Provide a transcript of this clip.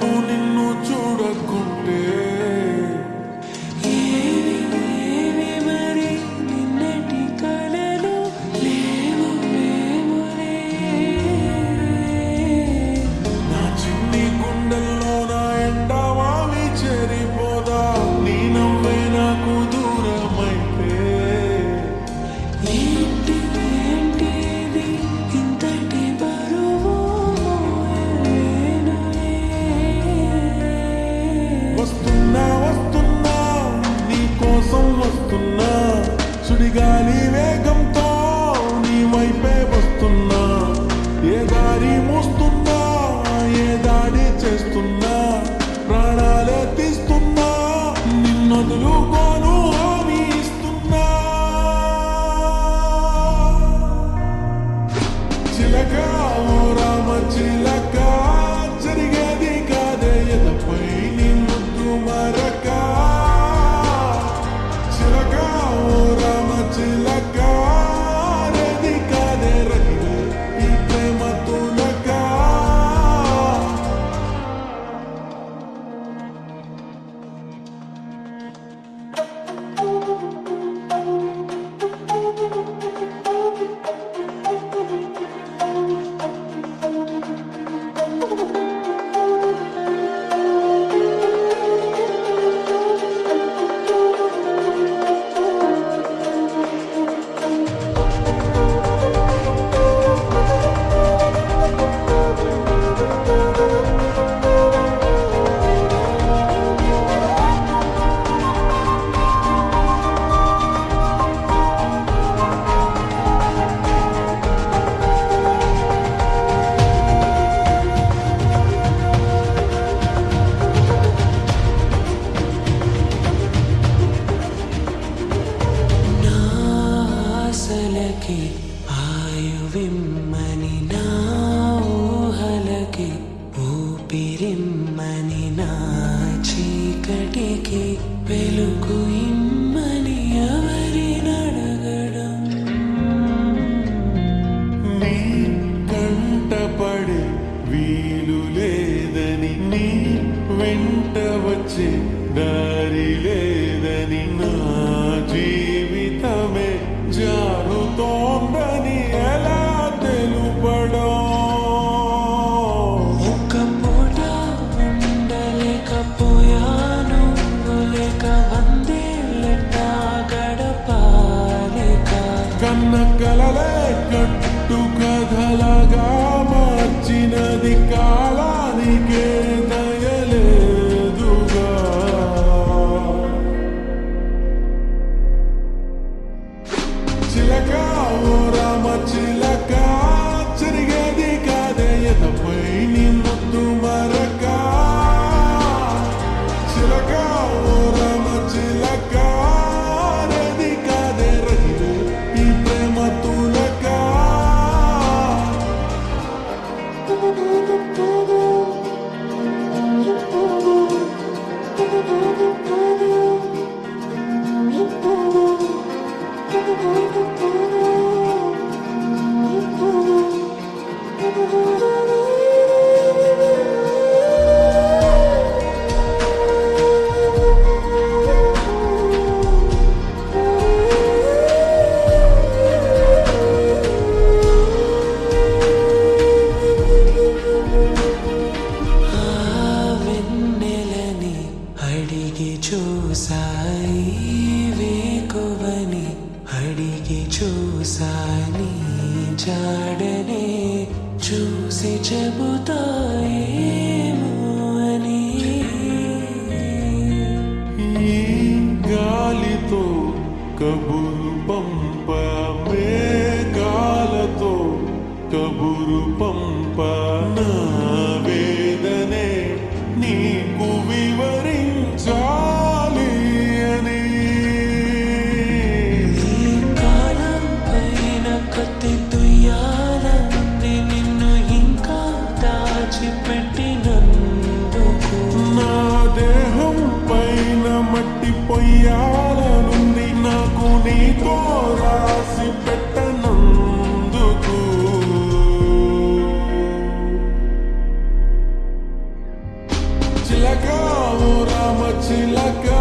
ఎంతసేపు నిన్ను చూడకుంటే నా చిన్ని గుండెల్లో నా ఎండమావి చేరిపోదా నీ నవ్వే నాకు దూరమైతే వస్తున్నా వస్తున్నా నీ కోసం వస్తున్నా సుడిగాలి వేగంతో నీ వైపే వస్తున్నా ఏ దారి మోస్తున్నా ఏ దాడి చేస్తున్నా ప్రాణాలే తీస్తున్నా నిన్నొదులుకోను హామీ ఇస్తున్నా చిలక ఓ రామ చిలక జరిగేది కాదే ఎదపై నీ ముద్దు మరక చిలక ఓ రామ చిలక రేది కాదే రగిలే ఈ ప్రేమ తులక ఆశలకి ఆయువిమ్మని నా ఊహలకి ఊపిరిమ్మని నా చీకటికి వెలుగు ఇమ్మని ఎవరినడగడం నీ కంటపడే వీలు లేదని నీ వెంట వచ్చే దారి లేదని నా జీవితమే జారుతోందని ఎలా తెలుపడం ఒక్క పూట ఉండలేకపోయాను లేక వందేళ్ళట గడపాలిక కన్న కలలే కట్టు కథలగా మార్చినది కాలానికే దయలేదుగా చిలక ఓ రామ చిలక జరిగేది కాదే ఎదపై నీ ముద్దు మరక చిలక ఓ రామ చిలక రేది కాదే రగిలే ఈ ప్రేమ తులక వెన్నెలని అడిగి చూసాయి వేకువని అడిగి చూసాని జాడనే చూసి చెబుతాయేమో అని ఈ గాలితో కబురు పంప మేఘాలతో కబురు పంప నా వేదనే నీకు వివరించాలి అని ఈ కాలం పైన కత్తి దుయ్యాలంది నిన్ను ఇంకా దాచిపెట్టినందుకు నా దేహం పైన మట్టి పొయ్యాలనుంది నాకు నీతో రాసి పెట్టనందుకు చిలక